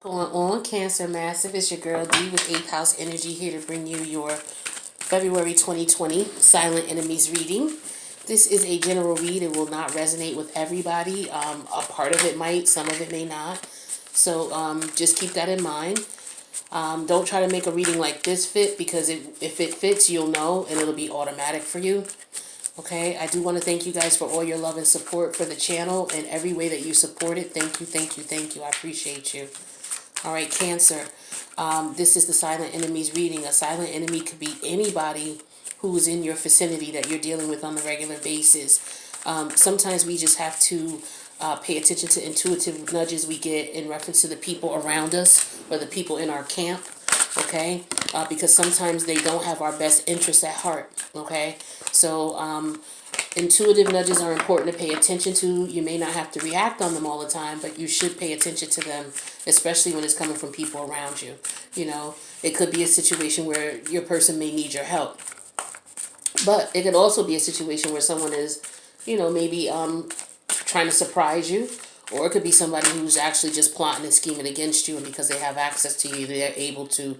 Going on, Cancer Massive? It's your girl D with 8th House Energy here to bring you your February 2020 Silent Enemies reading. This is a general read. It will not resonate with everybody. A part of it might, some of it may not. So just keep that in mind. Don't try to make a reading like this fit because if it fits, you'll know and it'll be automatic for you. Okay, I do want to thank you guys for all your love and support for the channel and every way that you support it. Thank you, thank you, thank you. I appreciate you. All right, Cancer. This is the Silent Enemies reading. A silent enemy could be anybody who's in your vicinity that you're dealing with on a regular basis. Sometimes we just have to pay attention to intuitive nudges we get in reference to the people around us or the people in our camp, okay? Because sometimes they don't have our best interests at heart, okay? So intuitive nudges are important to pay attention to. You may not have to react on them all the time, but you should pay attention to them, especially when it's coming from people around you. You know, it could be a situation where your person may need your help. But it could also be a situation where someone is, maybe trying to surprise you. Or it could be somebody who's actually just plotting and scheming against you, and because they have access to you, they're able to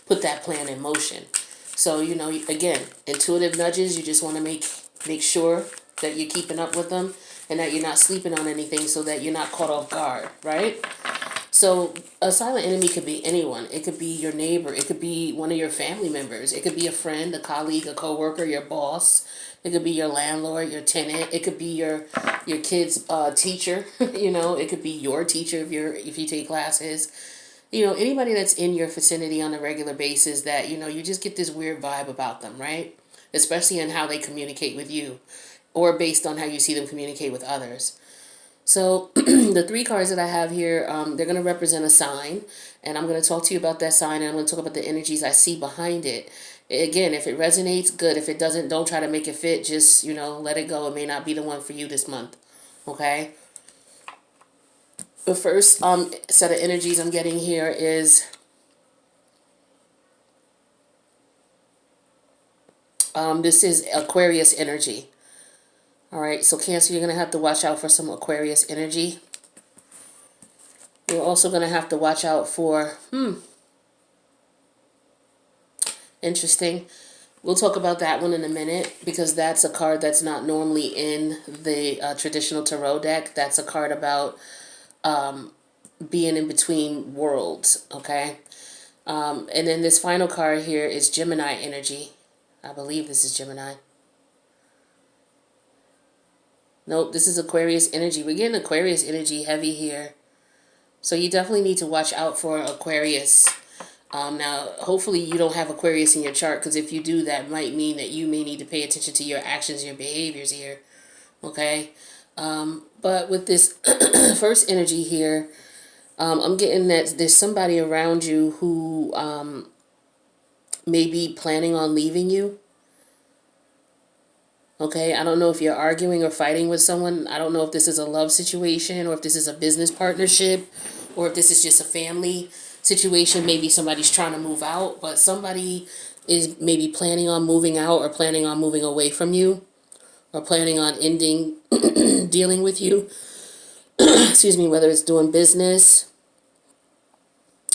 put that plan in motion. So, again, intuitive nudges, you just want to make sure that you're keeping up with them and that you're not sleeping on anything so that you're not caught off guard, right? So a silent enemy could be anyone. It could be your neighbor. It could be one of your family members. It could be a friend, a colleague, a coworker, your boss. It could be your landlord, your tenant. It could be your kid's teacher. It could be your teacher if you take classes. Anybody that's in your vicinity on a regular basis that, you just get this weird vibe about them, right? Especially in how they communicate with you or based on how you see them communicate with others. So the three cards that I have here, they're going to represent a sign, and I'm going to talk to you about that sign, and I'm going to talk about the energies I see behind it. Again, if it resonates, good. If it doesn't, don't try to make it fit. Just, let it go. It may not be the one for you this month, okay? The first set of energies I'm getting here is this is Aquarius energy. All right, so Cancer, you're going to have to watch out for some Aquarius energy. You're also going to have to watch out for, interesting. We'll talk about that one in a minute because that's a card that's not normally in the traditional tarot deck. That's a card about being in between worlds, okay? And then this final card here is Gemini energy. I believe this is Gemini. Nope, this is Aquarius energy. We're getting Aquarius energy heavy here. So you definitely need to watch out for Aquarius. Now, hopefully you don't have Aquarius in your chart, because if you do, that might mean that you may need to pay attention to your actions, your behaviors here. Okay? But with this first energy here, I'm getting that there's somebody around you who may be planning on leaving you. Okay, I don't know if you're arguing or fighting with someone. I don't know if this is a love situation or if this is a business partnership or if this is just a family situation. Maybe somebody's trying to move out, but somebody is maybe planning on moving out or planning on moving away from you or planning on ending dealing with you. Excuse me, whether it's doing business,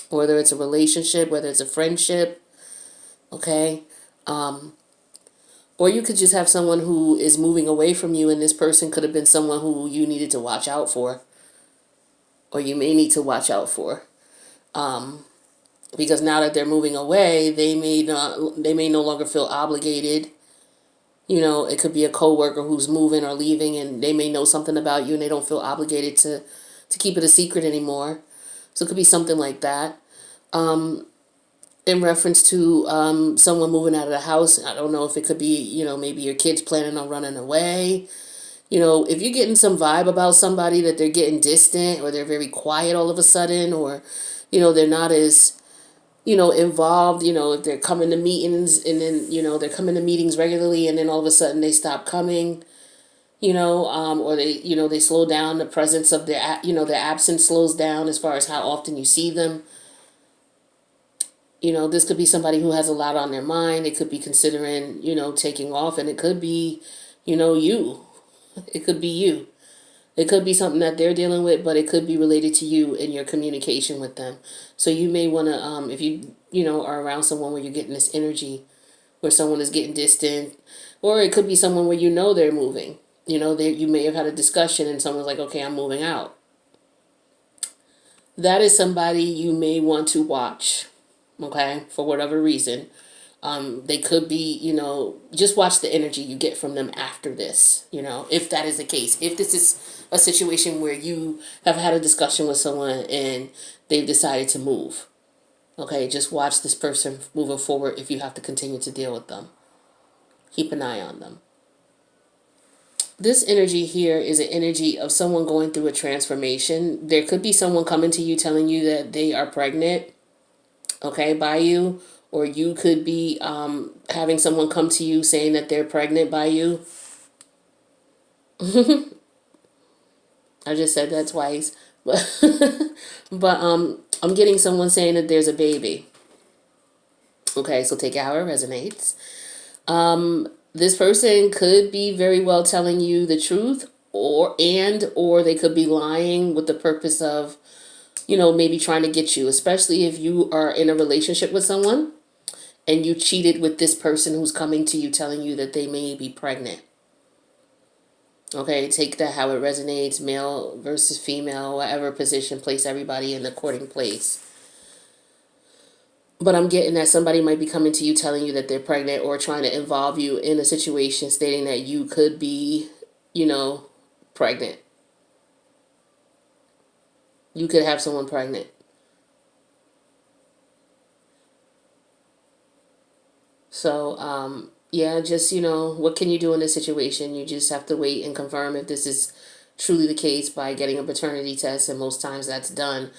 whether it's a relationship, whether it's a friendship, okay? Or you could just have someone who is moving away from you, and this person could have been someone who you needed to watch out for. Or you may need to watch out for. Because now that they're moving away, they may no longer feel obligated. It could be a coworker who's moving or leaving, and they may know something about you, and they don't feel obligated to keep it a secret anymore. So it could be something like that. In reference to someone moving out of the house, I don't know if it could be, maybe your kids planning on running away. If you're getting some vibe about somebody that they're getting distant or they're very quiet all of a sudden, or, they're not as, involved, if they're coming to meetings and then, they're coming to meetings regularly and then all of a sudden they stop coming, or they slow down, the presence of their, their absence slows down as far as how often you see them. This could be somebody who has a lot on their mind. It could be considering, taking off, and it could be, you. It could be you. It could be something that they're dealing with, but it could be related to you and your communication with them. So you may want to, if you are around someone where you're getting this energy, where someone is getting distant, or it could be someone where they're moving. You may have had a discussion and someone's like, okay, I'm moving out. That is somebody you may want to watch, okay, for whatever reason. They could be, just watch the energy you get from them after this, if that is the case. If this is a situation where you have had a discussion with someone and they've decided to move, okay, just watch this person moving forward if you have to continue to deal with them. Keep an eye on them. This energy here is an energy of someone going through a transformation. There could be someone coming to you telling you that they are pregnant, okay, by you. Or you could be having someone come to you saying that they're pregnant by you. I just said that twice. But I'm getting someone saying that there's a baby. Okay, so take it how it resonates. This person could be very well telling you the truth, or they could be lying with the purpose of, maybe trying to get you, especially if you are in a relationship with someone and you cheated with this person who's coming to you telling you that they may be pregnant. Okay, take that how it resonates, male versus female, whatever position, place everybody in the according place. But I'm getting that somebody might be coming to you telling you that they're pregnant or trying to involve you in a situation stating that you could be, pregnant. You could have someone pregnant. So, yeah, just, what can you do in this situation? You just have to wait and confirm if this is truly the case by getting a paternity test. And most times that's done,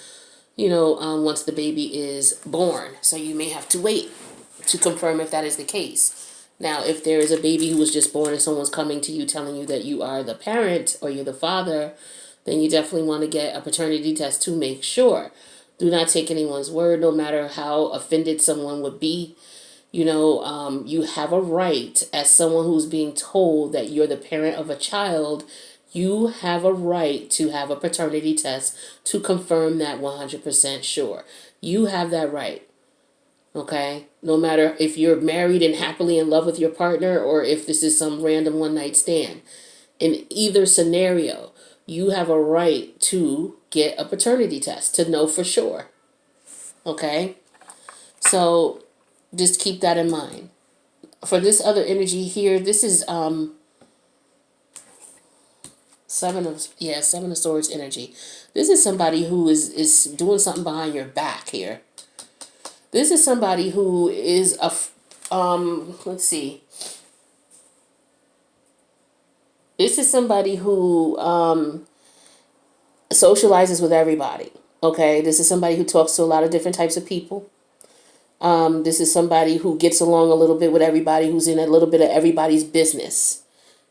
once the baby is born. So you may have to wait to confirm if that is the case. Now, if there is a baby who was just born and someone's coming to you telling you that you are the parent or you're the father, then you definitely want to get a paternity test to make sure. Do not take anyone's word, no matter how offended someone would be. You have a right, as someone who's being told that you're the parent of a child, you have a right to have a paternity test to confirm that 100% sure. You have that right. Okay? No matter if you're married and happily in love with your partner or if this is some random one night stand. In either scenario, you have a right to get a paternity test to know for sure. Okay? So just keep that in mind. For this other energy here, this is Seven of Swords energy. This is somebody who is doing something behind your back here. This is somebody who is let's see. This is somebody who socializes with everybody. Okay, this is somebody who talks to a lot of different types of people. This is somebody who gets along a little bit with everybody, who's in a little bit of everybody's business.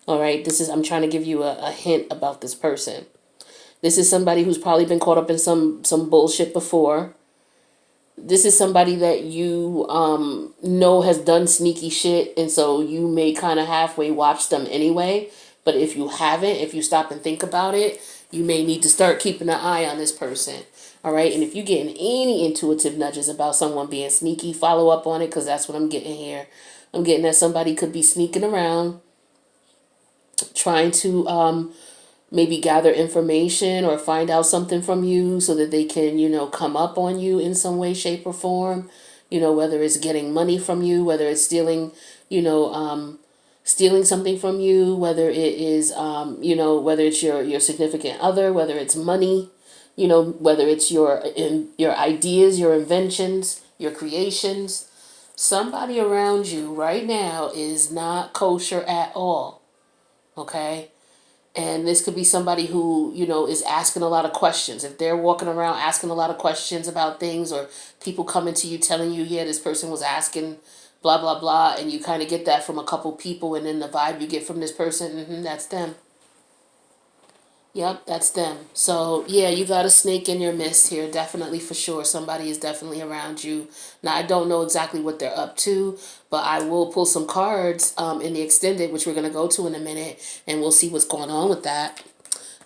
All right, I'm trying to give you a hint about this person. This is somebody who's probably been caught up in some bullshit before. This is somebody that you know has done sneaky shit, and so you may kind of halfway watch them anyway. But if you haven't, if you stop and think about it, you may need to start keeping an eye on this person. All right, and if you're getting any intuitive nudges about someone being sneaky, follow up on it, because that's what I'm getting here. I'm getting that somebody could be sneaking around, trying to maybe gather information or find out something from you so that they can, come up on you in some way, shape, or form. Whether it's getting money from you, whether it's stealing, stealing something from you, whether it is, whether it's your significant other, whether it's money, whether it's your ideas, your inventions, your creations. Somebody around you right now is not kosher at all. Okay? And this could be somebody who, is asking a lot of questions. If they're walking around asking a lot of questions about things, or people coming to you telling you, yeah, this person was asking blah, blah, blah, and you kind of get that from a couple people, and then the vibe you get from this person, that's them. Yep, that's them. So, yeah, you got a snake in your midst here, definitely, for sure. Somebody is definitely around you. Now, I don't know exactly what they're up to, but I will pull some cards in the extended, which we're going to go to in a minute, and we'll see what's going on with that.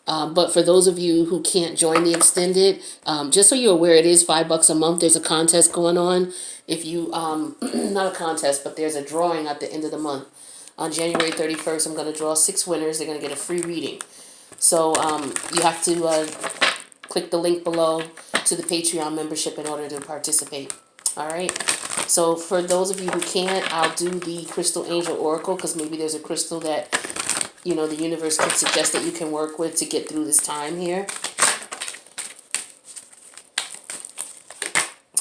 But for those of you who can't join the extended, just so you're aware, it is $5 a month. There's a contest going on. If you, not a contest, but there's a drawing at the end of the month. On January 31st, I'm going to draw 6 winners. They're going to get a free reading. So you have to click the link below to the Patreon membership in order to participate. All right. So for those of you who can't, I'll do the Crystal Angel Oracle because maybe there's a crystal that, you know, the universe could suggest that you can work with to get through this time here.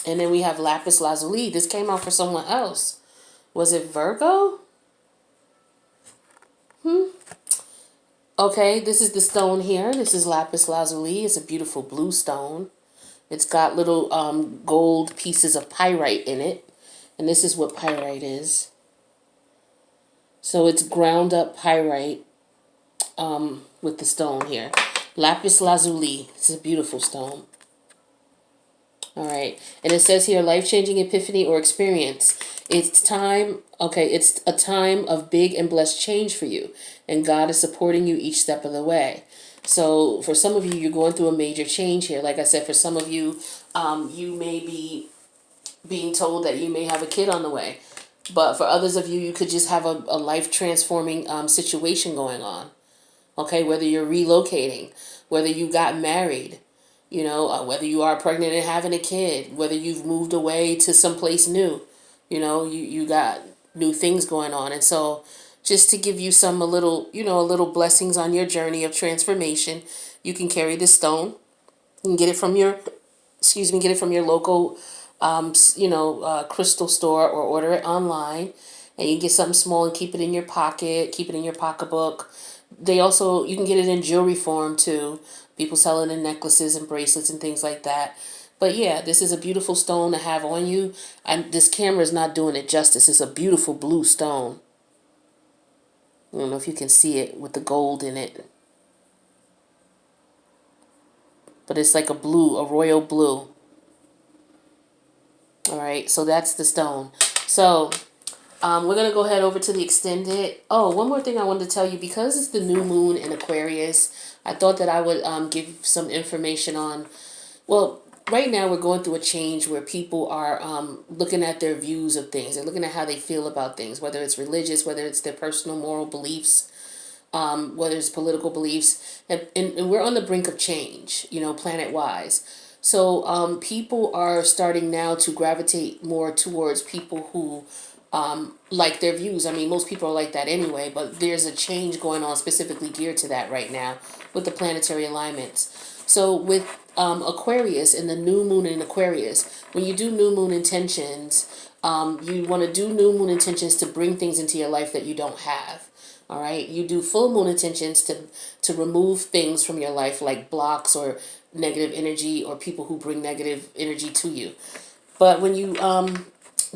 And then we have Lapis Lazuli. This came out for someone else. Was it Virgo? Okay, this is the stone here. This is Lapis Lazuli. It's a beautiful blue stone. It's got little gold pieces of pyrite in it. And this is what pyrite is. So it's ground up pyrite with the stone here. Lapis Lazuli. It's a beautiful stone. All right. And it says here, life-changing epiphany or experience. It's time, okay, it's a time of big and blessed change for you. And God is supporting you each step of the way. So for some of you, you're going through a major change here. Like I said, for some of you, you may be being told that you may have a kid on the way. But for others of you, you could just have a life-transforming situation going on. Okay, whether you're relocating, whether you got married, you know, whether you are pregnant and having a kid, whether you've moved away to someplace new, you know, you got new things going on. And so just to give you a little blessings on your journey of transformation, you can carry this stone. You can get it from your, get it from your local, crystal store or order it online. And you can get something small and keep it in your pocket, keep it in your pocketbook. You can get it in jewelry form too. People sell it in necklaces and bracelets and things like that. But yeah, this is a beautiful stone to have on you. And this camera is not doing it justice. It's a beautiful blue stone. I don't know if you can see it with the gold in it. But it's like a royal blue. All right, so that's the stone. So we're going to go ahead over to the extended. Oh, one more thing I wanted to tell you. Because it's the new moon in Aquarius, I thought that I would give some information on, well, right now we're going through a change where people are looking at their views of things. They're looking at how they feel about things, whether it's religious, whether it's their personal moral beliefs, whether it's political beliefs. And we're on the brink of change, you know, planet-wise. So people are starting now to gravitate more towards people who like their views. I mean, most people are like that anyway, but there's a change going on specifically geared to that right now with the planetary alignments. So with Aquarius and the new moon in Aquarius, when you do new moon intentions, you want to do new moon intentions to bring things into your life that you don't have. All right. You do full moon intentions to remove things from your life like blocks or negative energy or people who bring negative energy to you. But when you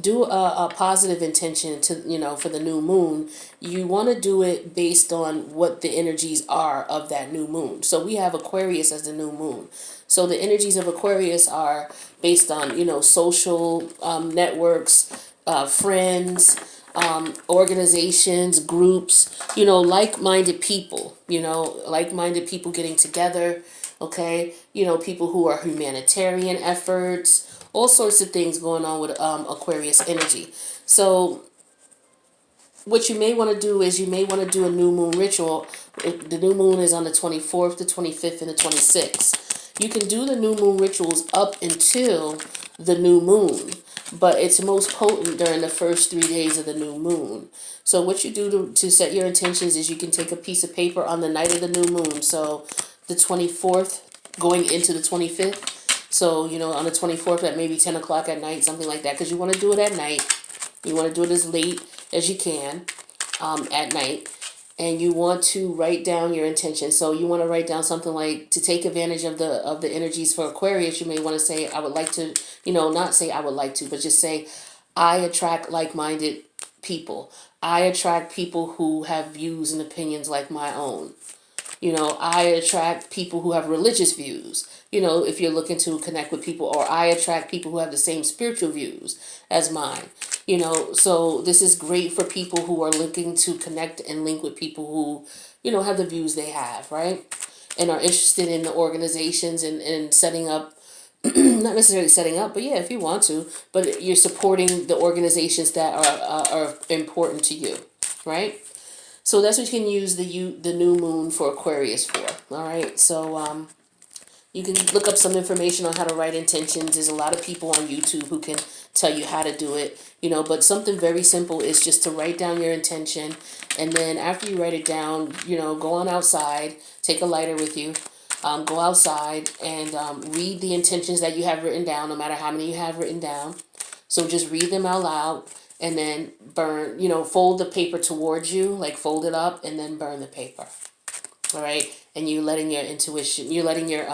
do a positive intention for the new moon, you want to do it based on what the energies are of that new moon. So we have Aquarius as the new moon. So the energies of Aquarius are based on, social networks, friends, organizations, groups, like-minded people, like-minded people getting together, okay? People who are humanitarian efforts, all sorts of things going on with Aquarius energy. So what you may want to do is you may want to do a new moon ritual. The new moon is on the 24th, the 25th, and the 26th. You can do the new moon rituals up until the new moon, but it's most potent during the first 3 days of the new moon. So what you do to set your intentions is you can take a piece of paper on the night of the new moon. So the 24th going into the 25th. So, on the 24th at maybe 10 o'clock at night, something like that, because you want to do it at night. You want to do it as late as you can at night. And you want to write down your intention. So you want to write down something like, to take advantage of the energies for Aquarius, you may want to say, I would like to, not say I would like to, but just say, I attract like-minded people. I attract people who have views and opinions like my own. I attract people who have religious views, if you're looking to connect with people, or I attract people who have the same spiritual views as mine, so this is great for people who are looking to connect and link with people who, have the views they have, right? and are interested in the organizations and setting up, not necessarily setting up, but yeah, if you want to, but you're supporting the organizations that are important to you, right? So that's what you can use the new moon for Aquarius for. All right, so you can look up some information on how to write intentions. There's a lot of people on YouTube who can tell you how to do it, but something very simple is just to write down your intention. And then after you write it down, go on outside, take a lighter with you, go outside and read the intentions that you have written down, no matter how many you have written down. So just read them out loud and then burn, fold the paper towards you, like fold it up and then burn the paper. All right, and you're letting your intuition, you're letting your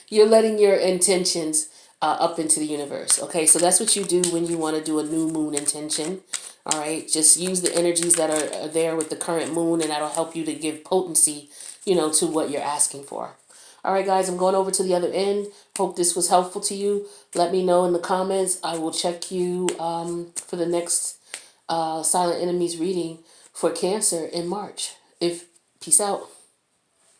you're letting your intentions up into the universe. Okay, so that's what you do when you want to do a new moon intention. All right, just use the energies that are there with the current moon, and that'll help you to give potency, to what you're asking for. All right, guys, I'm going over to the other end. Hope this was helpful to you. Let me know in the comments. I will check you for the next Silent Enemies reading for Cancer in March. Peace out.